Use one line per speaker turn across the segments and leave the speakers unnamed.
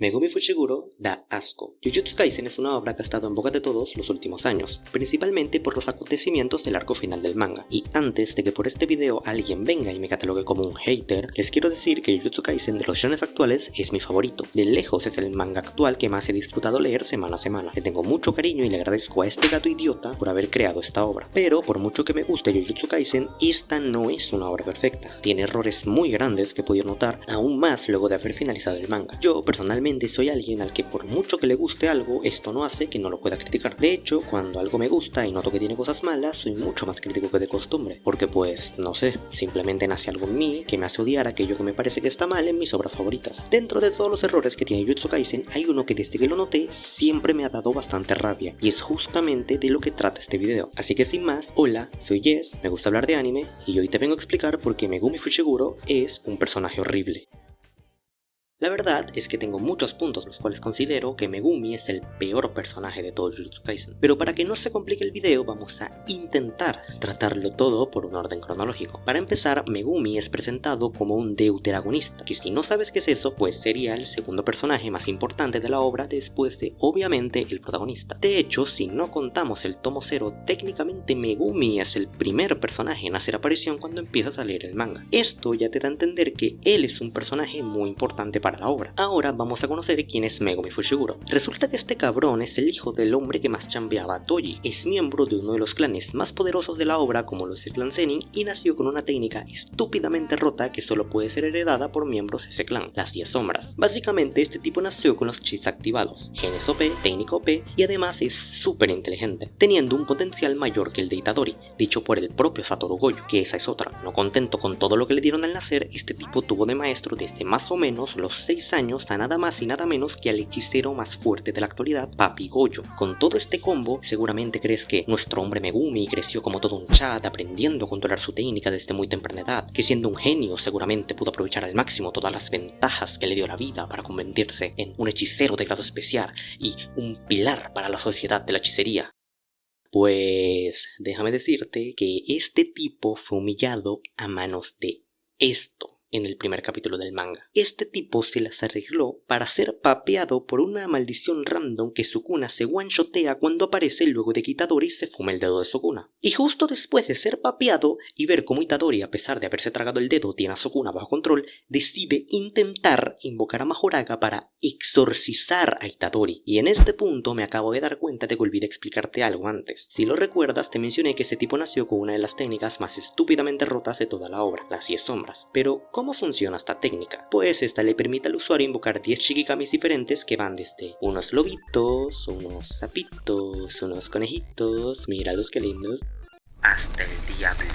Megumi Fushiguro da asco. Jujutsu Kaisen es una obra que ha estado en boca de todos los últimos años, principalmente por los acontecimientos del arco final del manga. Y antes de que por este video alguien venga y me catalogue como un hater, les quiero decir que Jujutsu Kaisen de los shonens actuales es mi favorito. De lejos es el manga actual que más he disfrutado leer semana a semana. Le tengo mucho cariño y le agradezco a este gato idiota por haber creado esta obra. Pero por mucho que me guste Jujutsu Kaisen, esta no es una obra perfecta. Tiene errores muy grandes que he podido notar aún más luego de haber finalizado el manga. Yo personalmente soy alguien al que por mucho que le guste algo, esto no hace que no lo pueda criticar. De hecho, cuando algo me gusta y noto que tiene cosas malas, soy mucho más crítico que de costumbre, porque pues, no sé, simplemente nace algo en mí que me hace odiar aquello que me parece que está mal en mis obras favoritas. Dentro de todos los errores que tiene Jujutsu Kaisen, hay uno que desde que lo noté siempre me ha dado bastante rabia, y es justamente de lo que trata este video. Así que sin más, hola, soy Jess, me gusta hablar de anime, y hoy te vengo a explicar por qué Megumi Fushiguro es un personaje horrible. La verdad es que tengo muchos puntos los cuales considero que Megumi es el peor personaje de todo Jujutsu Kaisen, pero para que no se complique el video vamos a intentar tratarlo todo por un orden cronológico. Para empezar, Megumi es presentado como un deuteragonista, que si no sabes qué es eso, pues sería el segundo personaje más importante de la obra después de, obviamente, el protagonista. De hecho, si no contamos el tomo 0, técnicamente Megumi es el primer personaje en hacer aparición cuando empiezas a leer el manga. Esto ya te da a entender que él es un personaje muy importante para la obra. Ahora vamos a conocer quién es Megumi Fushiguro. Resulta que este cabrón es el hijo del hombre que más chambeaba a Toji, es miembro de uno de los clanes más poderosos de la obra como lo es el clan Zenin y nació con una técnica estúpidamente rota que solo puede ser heredada por miembros de ese clan, las 10 sombras. Básicamente este tipo nació con los chis activados, genes OP, técnica OP y además es súper inteligente, teniendo un potencial mayor que el de Itadori, dicho por el propio Satoru Gojo, que esa es otra. No contento con todo lo que le dieron al nacer, este tipo tuvo de maestro desde más o menos los 6 años a nada más y nada menos que al hechicero más fuerte de la actualidad, Papi Gojo. Con todo este combo, seguramente crees que nuestro hombre Megumi creció como todo un Chad aprendiendo a controlar su técnica desde muy temprana edad, que siendo un genio seguramente pudo aprovechar al máximo todas las ventajas que le dio la vida para convertirse en un hechicero de grado especial y un pilar para la sociedad de la hechicería. Pues déjame decirte que este tipo fue humillado a manos de esto. En el primer capítulo del manga. Este tipo se las arregló para ser papeado por una maldición random que Sukuna se one-shotea cuando aparece luego de que Itadori se fuma el dedo de Sukuna. Y justo después de ser papeado y ver cómo Itadori, a pesar de haberse tragado el dedo, tiene a Sukuna bajo control, decide intentar invocar a Mahoraga para exorcizar a Itadori. Y en este punto me acabo de dar cuenta de que olvidé explicarte algo antes. Si lo recuerdas, te mencioné que ese tipo nació con una de las técnicas más estúpidamente rotas de toda la obra, las 10 sombras. Pero, ¿cómo funciona esta técnica? Pues esta le permite al usuario invocar 10 Shikigamis diferentes que van desde unos lobitos, unos sapitos, unos conejitos, míralos que lindos, hasta el diablo.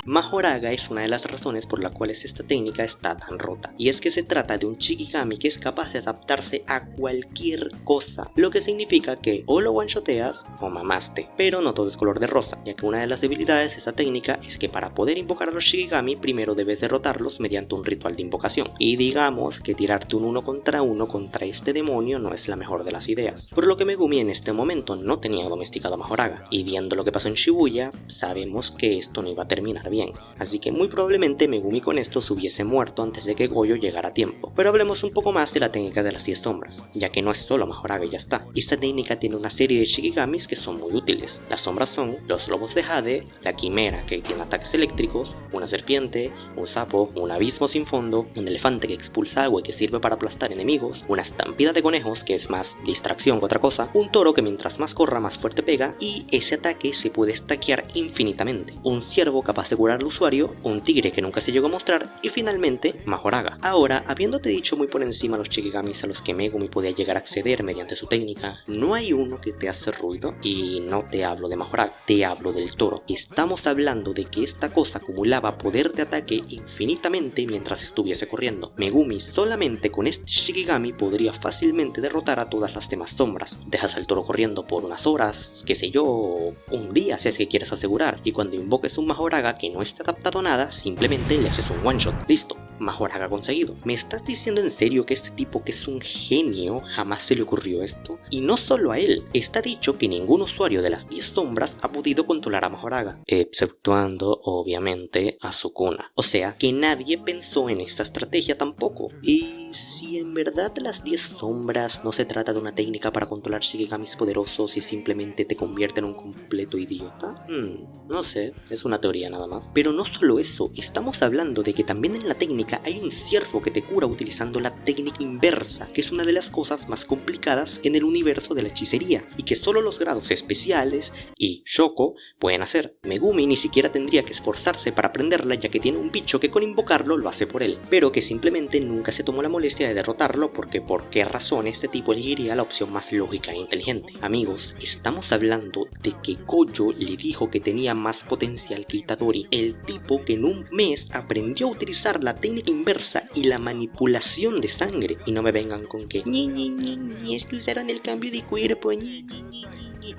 Mahoraga es una de las razones por las cuales esta técnica está tan rota, y es que se trata de un Shikigami que es capaz de adaptarse a cualquier cosa, lo que significa que o lo one-shoteas o mamaste, pero no todo es color de rosa, ya que una de las debilidades de esta técnica es que para poder invocar a los Shikigami primero debes derrotarlos mediante un ritual de invocación, y digamos que tirarte un 1 contra este demonio no es la mejor de las ideas, por lo que Megumi en este momento no tenía domesticado a Mahoraga, y viendo lo que pasó en Shibuya, sabemos que esto no iba a terminar bien, así que muy probablemente Megumi con esto se hubiese muerto antes de que Gojo llegara a tiempo. Pero hablemos un poco más de la técnica de las 10 sombras, ya que no es solo Mahoraga y ya está. Esta técnica tiene una serie de Shikigamis que son muy útiles. Las sombras son los lobos de Jade, la quimera que tiene ataques eléctricos, una serpiente, un sapo, un abismo sin fondo, un elefante que expulsa agua y que sirve para aplastar enemigos, una estampida de conejos que es más distracción que otra cosa, un toro que mientras más corra más fuerte pega y ese ataque se puede stackear infinitamente, un ciervo capaz de curar al usuario, un tigre que nunca se llegó a mostrar y finalmente Mahoraga. Ahora, habiéndote dicho muy por encima los Shikigamis a los que Megumi podía llegar a acceder mediante su técnica, no hay uno que te hace ruido y no te hablo de Mahoraga, te hablo del toro. Estamos hablando de que esta cosa acumulaba poder de ataque infinitamente mientras estuviese corriendo. Megumi solamente con este Shikigami podría fácilmente derrotar a todas las demás sombras. Dejas al toro corriendo por unas horas, qué sé yo, un día si es que quieres asegurar, y cuando invoques un Mahoraga que no esté adaptado a nada, simplemente le haces un one shot, listo. Majoraga conseguido. ¿Me estás diciendo en serio que este tipo, que es un genio, jamás se le ocurrió esto? Y no solo a él, está dicho que ningún usuario de las 10 sombras ha podido controlar a Majoraga, exceptuando obviamente a Sukuna. O sea que nadie pensó en esta estrategia tampoco. Y si en verdad las 10 sombras no se trata de una técnica para controlar Shikigamis poderosos y simplemente te convierte en un completo idiota, no sé, es una teoría nada más. Pero no solo eso, estamos hablando de que también en la técnica hay un ciervo que te cura utilizando la técnica inversa, que es una de las cosas más complicadas en el universo de la hechicería y que solo los grados especiales y Shoko pueden hacer. Megumi ni siquiera tendría que esforzarse para aprenderla, ya que tiene un bicho que con invocarlo lo hace por él, pero que simplemente nunca se tomó la molestia de derrotarlo porque por qué razón este tipo elegiría la opción más lógica e inteligente. Amigos, estamos hablando de que Gojo le dijo que tenía más potencial que Itadori, el tipo que en un mes aprendió a utilizar la técnica inversa y la manipulación de sangre. Y no me vengan con que es que usaron el cambio de cuerpo,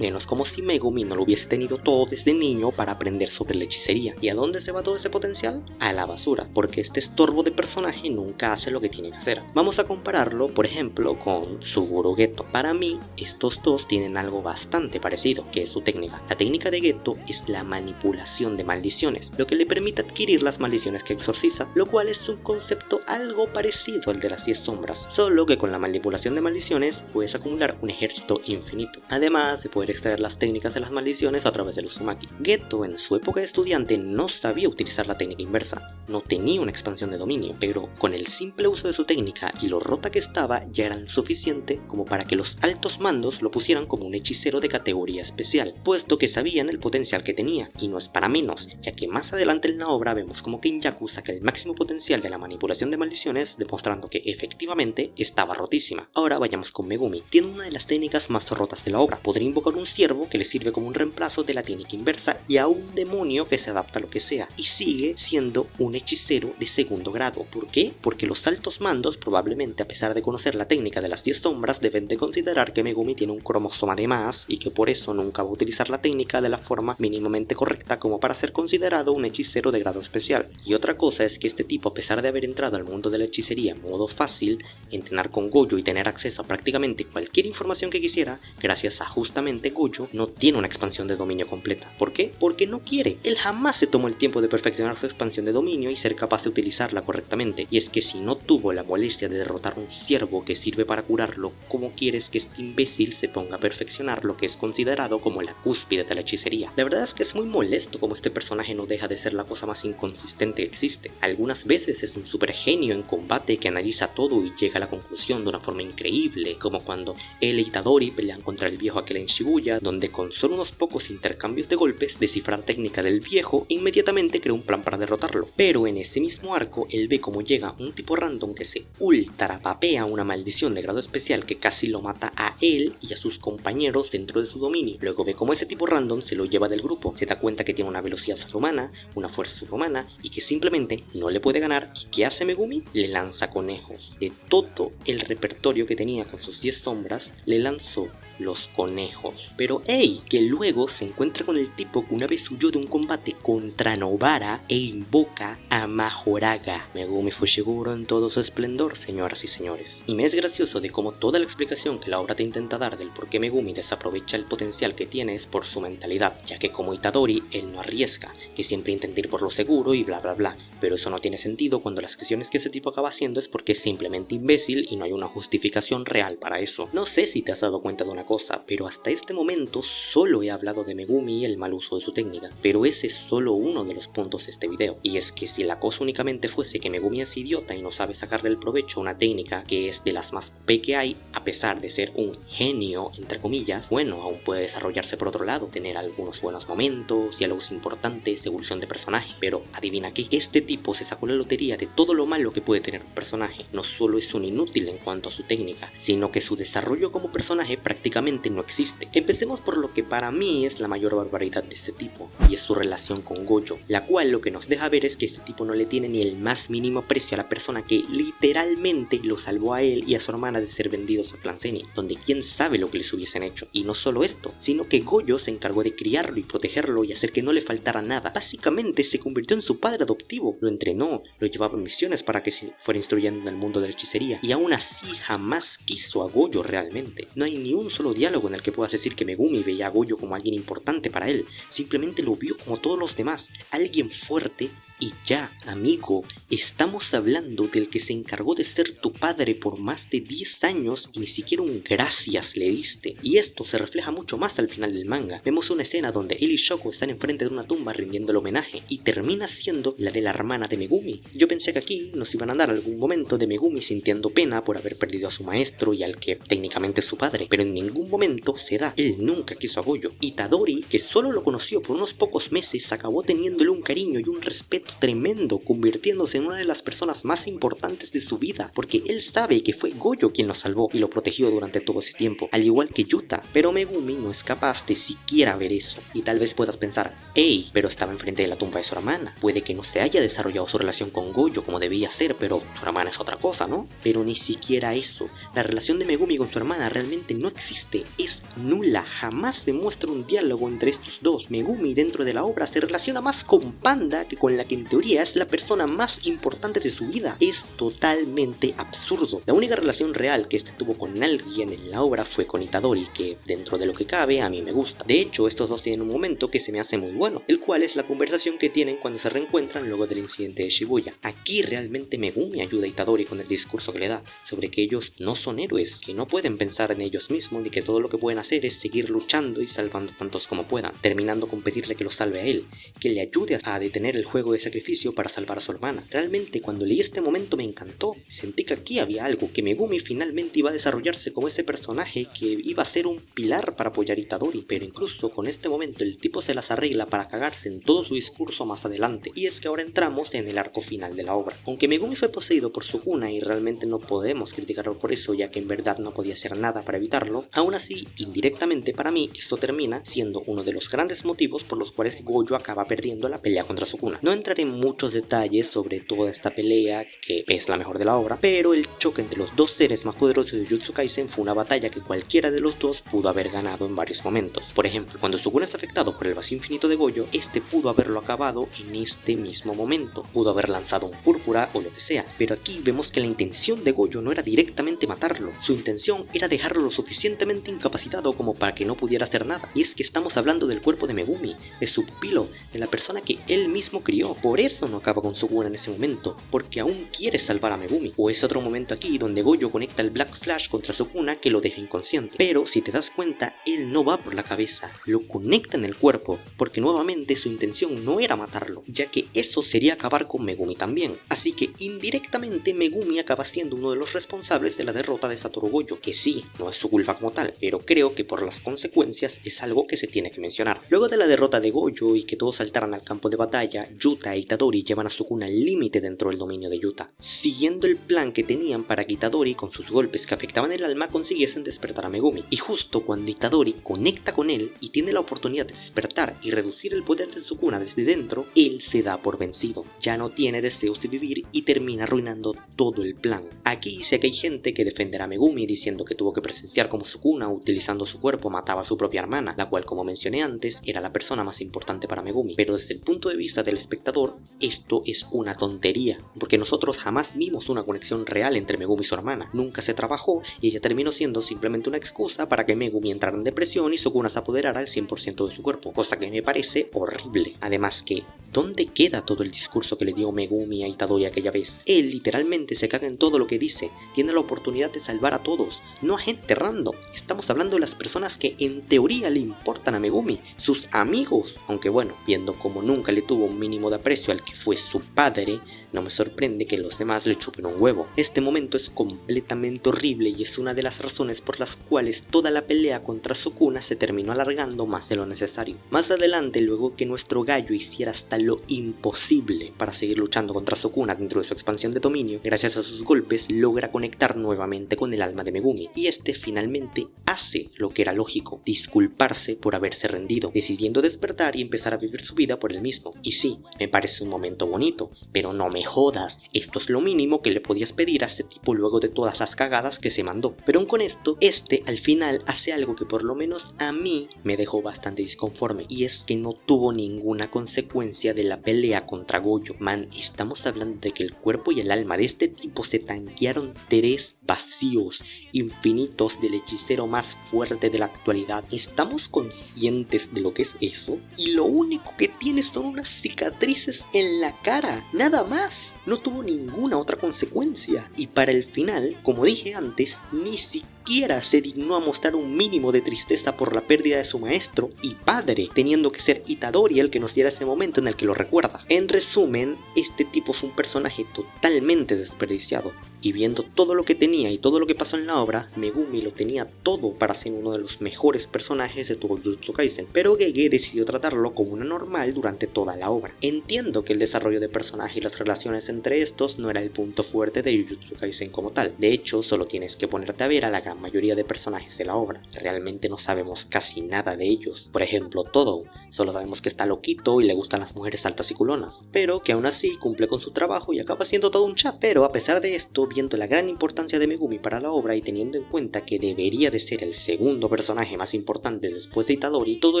menos como si Megumi no lo hubiese tenido todo desde niño para aprender sobre la hechicería. ¿Y a dónde se va todo ese potencial? A la basura, porque este estorbo de personaje nunca hace lo que tiene que hacer. Vamos a compararlo, por ejemplo, con Suguru Geto. Para mí, estos dos tienen algo bastante parecido, que es su técnica. La técnica de Geto es la manipulación de maldiciones, lo que le permite adquirir las maldiciones que exorciza, lo cual es un concepto algo parecido al de las 10 sombras, solo que con la manipulación de maldiciones puedes acumular un ejército infinito, además de poder extraer las técnicas de las maldiciones a través del Uzumaki. Geto en su época de estudiante no sabía utilizar la técnica inversa, no tenía una expansión de dominio, pero con el simple uso de su técnica y lo rota que estaba ya eran suficiente como para que los altos mandos lo pusieran como un hechicero de categoría especial, puesto que sabían el potencial que tenía, y no es para menos, ya que más adelante en la obra vemos como Kenjaku saca el máximo potencial de la manipulación de maldiciones, demostrando que efectivamente estaba rotísima. Ahora vayamos con Megumi. Tiene una de las técnicas más rotas de la obra, podría invocar un ciervo que le sirve como un reemplazo de la técnica inversa y a un demonio que se adapta a lo que sea, y sigue siendo un hechicero de segundo grado. ¿Por qué? Porque los altos mandos, probablemente a pesar de conocer la técnica de las 10 sombras, deben de considerar que Megumi tiene un cromosoma de más y que por eso nunca va a utilizar la técnica de la forma mínimamente correcta como para ser considerado un hechicero de grado especial. Y otra cosa es que este tipo, a pesar de haber entrado al mundo de la hechicería en modo fácil, entrenar con Gojo y tener acceso a prácticamente cualquier información que quisiera, gracias a justamente Gojo, no tiene una expansión de dominio completa. ¿Por qué? Porque no quiere. Él jamás se tomó el tiempo de perfeccionar su expansión de dominio y ser capaz de utilizarla correctamente. Y es que si no tuvo la molestia de derrotar un ciervo que sirve para curarlo, ¿cómo quieres que este imbécil se ponga a perfeccionar lo que es considerado como la cúspide de la hechicería? La verdad es que es muy molesto como este personaje no deja de ser la cosa más inconsistente que existe. Algunas veces es un super genio en combate que analiza todo y llega a la conclusión de una forma increíble, como cuando él y Itadori pelean contra el viejo aquel en Shibuya, donde con solo unos pocos intercambios de golpes, descifrar técnica del viejo e inmediatamente crea un plan para derrotarlo. Pero en ese mismo arco, él ve cómo llega un tipo random que se ultra papea una maldición de grado especial que casi lo mata a él y a sus compañeros dentro de su dominio. Luego ve cómo ese tipo random se lo lleva del grupo, se da cuenta que tiene una velocidad sobrehumana, una fuerza sobrehumana y que simplemente no le puede ganar. ¿Y qué hace Megumi? Le lanza conejos. De todo el repertorio que tenía con sus 10 sombras, le lanzó los conejos. Pero hey, que luego se encuentra con el tipo que una vez huyó de un combate contra Nobara e invoca a Majoraga. Megumi Fushiguro en todo su esplendor, señoras y señores. Y me es gracioso de cómo toda la explicación que la obra te intenta dar del por qué Megumi desaprovecha el potencial que tiene es por su mentalidad, ya que como Itadori, él no arriesga, que siempre intenta ir por lo seguro y bla bla bla, pero eso no tiene sentido cuando las acciones que ese tipo acaba haciendo es porque es simplemente imbécil y no hay una justificación real para eso. No sé si te has dado cuenta de una cosa, pero hasta este momento solo he hablado de Megumi y el mal uso de su técnica, pero ese es solo uno de los puntos de este video, y es que si la cosa únicamente fuese que Megumi es idiota y no sabe sacarle el provecho a una técnica que es de las más OP que hay, a pesar de ser un genio entre comillas, bueno, aún puede desarrollarse por otro lado, tener algunos buenos momentos, diálogos importantes, evolución de personaje, pero adivina qué, este tipo se sacó la lotería de todo lo malo que puede tener un personaje. No solo es un inútil en cuanto a su técnica, sino que su desarrollo como personaje prácticamente no existe. Empecemos por lo que para mí es la mayor barbaridad de este tipo, y es su relación con Gojo, la cual lo que nos deja ver es que este tipo no le tiene ni el más mínimo aprecio a la persona que literalmente lo salvó a él y a su hermana de ser vendidos a Clan Zenin, donde quién sabe lo que les hubiesen hecho. Y no solo esto, sino que Gojo se encargó de criarlo y protegerlo y hacer que no le faltara nada. Básicamente se convirtió en su padre adoptivo, lo entrenó, lo lo llevaba en misiones para que se fuera instruyendo en el mundo de la hechicería, y aún así jamás quiso a Gojo realmente. No hay ni un solo diálogo en el que puedas decir que Megumi veía a Gojo como alguien importante para él, simplemente lo vio como todos los demás, alguien fuerte. Y ya, amigo, estamos hablando del que se encargó de ser tu padre por más de 10 años y ni siquiera un gracias le diste. Y esto se refleja mucho más al final del manga. Vemos una escena donde él y Shoko están enfrente de una tumba rindiendo el homenaje y termina siendo la de la hermana de Megumi. Yo pensé que aquí nos iban a dar algún momento de Megumi sintiendo pena por haber perdido a su maestro y al que técnicamente es su padre, pero en ningún momento se da. Él nunca quiso a Gojo. Itadori, que solo lo conoció por unos pocos meses, acabó teniéndole un cariño y un respeto tremendo, convirtiéndose en una de las personas más importantes de su vida, porque él sabe que fue Gojo quien lo salvó y lo protegió durante todo ese tiempo, al igual que Yuta, pero Megumi no es capaz de siquiera ver eso. Y tal vez puedas pensar, hey, pero estaba enfrente de la tumba de su hermana, puede que no se haya desarrollado su relación con Gojo como debía ser, pero su hermana es otra cosa, ¿no? Pero ni siquiera eso, la relación de Megumi con su hermana realmente no existe, es nula, jamás se muestra un diálogo entre estos dos. Megumi dentro de la obra se relaciona más con Panda que con la que en teoría es la persona más importante de su vida. Es totalmente absurdo. La única relación real que este tuvo con alguien en la obra fue con Itadori, que dentro de lo que cabe a mí me gusta. De hecho, estos dos tienen un momento que se me hace muy bueno, el cual es la conversación que tienen cuando se reencuentran luego del incidente de Shibuya. Aquí realmente Megumi ayuda a Itadori con el discurso que le da sobre que ellos no son héroes, que no pueden pensar en ellos mismos y que todo lo que pueden hacer es seguir luchando y salvando tantos como puedan, terminando con pedirle que lo salve a él, que le ayude a detener el juego de sacrificio para salvar a su hermana. Realmente cuando leí este momento me encantó, sentí que aquí había algo, que Megumi finalmente iba a desarrollarse como ese personaje que iba a ser un pilar para apoyar a Itadori, pero incluso con este momento el tipo se las arregla para cagarse en todo su discurso más adelante, y es que ahora entramos en el arco final de la obra. Aunque Megumi fue poseído por Sukuna y realmente no podemos criticarlo por eso, ya que en verdad no podía hacer nada para evitarlo, aún así, indirectamente para mí, esto termina siendo uno de los grandes motivos por los cuales Gojo acaba perdiendo la pelea contra Sukuna. No entraré en muchos detalles sobre toda esta pelea, que es la mejor de la obra, pero el choque entre los dos seres más poderosos de Jujutsu Kaisen fue una batalla que cualquiera de los dos pudo haber ganado en varios momentos. Por ejemplo, cuando Sukuna es afectado por el vacío infinito de Gojo, este pudo haberlo acabado en este mismo momento, pudo haber lanzado un púrpura o lo que sea, pero aquí vemos que la intención de Gojo no era directamente matarlo, su intención era dejarlo lo suficientemente incapacitado como para que no pudiera hacer nada, y es que estamos hablando del cuerpo de Megumi, de su pupilo, de la persona que él mismo crió. Por eso no acaba con Sukuna en ese momento, porque aún quiere salvar a Megumi. O es otro momento aquí donde Gojo conecta el Black Flash contra Sukuna que lo deja inconsciente, pero si te das cuenta, él no va por la cabeza, lo conecta en el cuerpo, porque nuevamente su intención no era matarlo, ya que eso sería acabar con Megumi también. Así que indirectamente Megumi acaba siendo uno de los responsables de la derrota de Satoru Gojo, que sí, no es su culpa como tal, pero creo que por las consecuencias es algo que se tiene que mencionar. Luego de la derrota de Gojo y que todos saltaran al campo de batalla, Yuta e Itadori llevan a Sukuna al límite dentro del dominio de Yuta, siguiendo el plan que tenían para que Itadori, con sus golpes que afectaban el alma, consiguiesen despertar a Megumi. Y justo cuando Itadori conecta con él y tiene la oportunidad de despertar y reducir el poder de Sukuna desde dentro, él se da por vencido, ya no tiene deseos de vivir y termina arruinando todo el plan. Aquí sé que hay gente que defenderá a Megumi diciendo que tuvo que presenciar como Sukuna, utilizando su cuerpo, mataba a su propia hermana, la cual, como mencioné antes, era la persona más importante para Megumi. Pero desde el punto de vista del espectador, esto es una tontería, porque nosotros jamás vimos una conexión real entre Megumi y su hermana, nunca se trabajó y ella terminó siendo simplemente una excusa para que Megumi entrara en depresión y Sukuna se apoderara al 100% de su cuerpo, cosa que me parece horrible. Además que, ¿dónde queda todo el discurso que le dio Megumi a Itadori aquella vez? Él literalmente se caga en todo lo que dice, tiene la oportunidad de salvar a todos, no a gente random. Estamos hablando de las personas que en teoría le importan a Megumi, sus amigos, aunque bueno, viendo como nunca le tuvo un mínimo de aprecio al que fue su padre, no me sorprende que los demás le chupen un huevo. Este momento es completamente horrible y es una de las razones por las cuales toda la pelea contra Sukuna se terminó alargando más de lo necesario. Más adelante, luego que nuestro gallo hiciera hasta lo imposible para seguir luchando contra Sukuna dentro de su expansión de dominio, gracias a sus golpes logra conectar nuevamente con el alma de Megumi, y este finalmente hace lo que era lógico, disculparse por haberse rendido, decidiendo despertar y empezar a vivir su vida por él mismo. Y sí, me parece un momento bonito, pero no me jodas, esto es lo mínimo que le podías pedir a este tipo luego de todas las cagadas que se mandó. Pero aún con esto, al final hace algo que por lo menos a mí me dejó bastante disconforme, y es que no tuvo ninguna consecuencia de la pelea contra Gojo. Man, estamos hablando de que el cuerpo y el alma de este tipo se tanquearon 3 vacíos infinitos del hechicero más fuerte de la actualidad. ¿Estamos conscientes de lo que es eso? Y lo único que tiene son unas cicatrices en la cara, nada más. No tuvo ninguna otra consecuencia. Y para el final, como dije antes, ni siquiera se dignó a mostrar un mínimo de tristeza por la pérdida de su maestro y padre, teniendo que ser Itadori el que nos diera ese momento en el que lo recuerda. En resumen, este tipo fue un personaje totalmente desperdiciado. Y viendo todo lo que tenía y todo lo que pasó en la obra, Megumi lo tenía todo para ser uno de los mejores personajes de todo Jujutsu Kaisen, pero Gege decidió tratarlo como una normal durante toda la obra. Entiendo que el desarrollo de personaje y las relaciones entre estos no era el punto fuerte de Jujutsu Kaisen como tal. De hecho, solo tienes que ponerte a ver a la gran mayoría de personajes de la obra. Realmente no sabemos casi nada de ellos. Por ejemplo, Todo, solo sabemos que está loquito y le gustan las mujeres altas y culonas, pero que aún así cumple con su trabajo y acaba siendo todo un chat. Pero a pesar de esto, viendo la gran importancia de Megumi para la obra y teniendo en cuenta que debería de ser el segundo personaje más importante después de Itadori, todo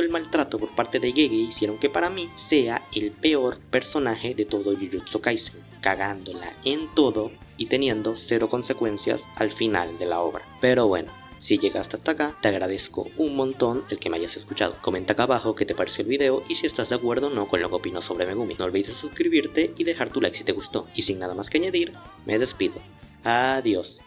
el maltrato por parte de Gege hicieron que para mí sea el peor personaje de todo Jujutsu Kaisen, cagándola en todo y teniendo 0 consecuencias al final de la obra. Pero bueno, si llegaste hasta acá, te agradezco un montón el que me hayas escuchado. Comenta acá abajo qué te pareció el video y si estás de acuerdo o no con lo que opino sobre Megumi. No olvides suscribirte y dejar tu like si te gustó. Y sin nada más que añadir, me despido. Adiós.